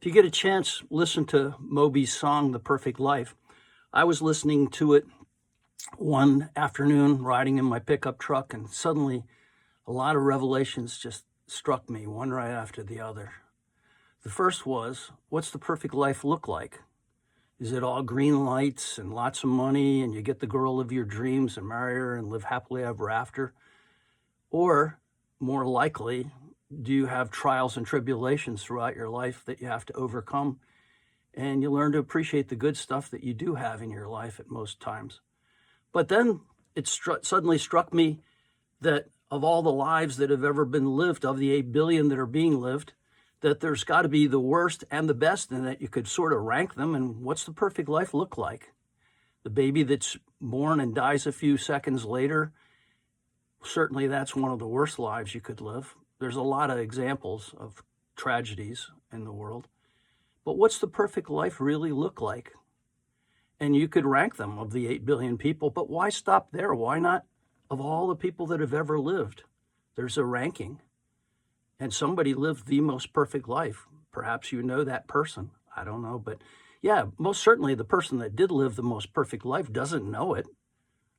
If you get a chance, listen to Moby's song, The Perfect Life. I was listening to it one afternoon, riding in my pickup truck, and suddenly a lot of revelations just struck me, one right after the other. The first was, what's the perfect life look like? Is it all green lights and lots of money, and you get the girl of your dreams and marry her and live happily ever after? Or, more likely, do you have trials and tribulations throughout your life that you have to overcome? And you learn to appreciate the good stuff that you do have in your life at most times. But then it suddenly struck me that of all the lives that have ever been lived, of the 8 billion that are being lived, that there's got to be the worst and the best, and that you could sort of rank them. And what's the perfect life look like? The baby that's born and dies a few seconds later, certainly that's one of the worst lives you could live. There's a lot of examples of tragedies in the world. But what's the perfect life really look like? And you could rank them of the 8 billion people, but why stop there? Why not of all the people that have ever lived? There's a ranking. And somebody lived the most perfect life. Perhaps you know that person. I don't know. But yeah, most certainly the person that did live the most perfect life doesn't know it.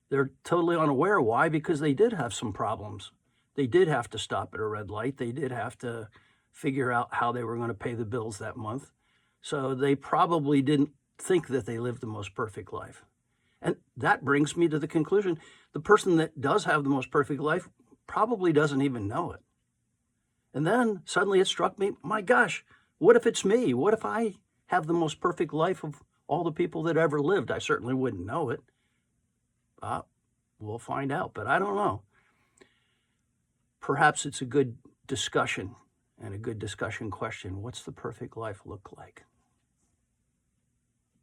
They're totally unaware. Why? Because they did have some problems. They did have to stop at a red light. They did have to figure out how they were going to pay the bills that month. So they probably didn't think that they lived the most perfect life. And that brings me to the conclusion, the person that does have the most perfect life probably doesn't even know it. And then suddenly it struck me, my gosh, what if it's me? What if I have the most perfect life of all the people that ever lived? I certainly wouldn't know it. We'll find out, but I don't know. Perhaps it's a good discussion and a good discussion question. What's the perfect life look like?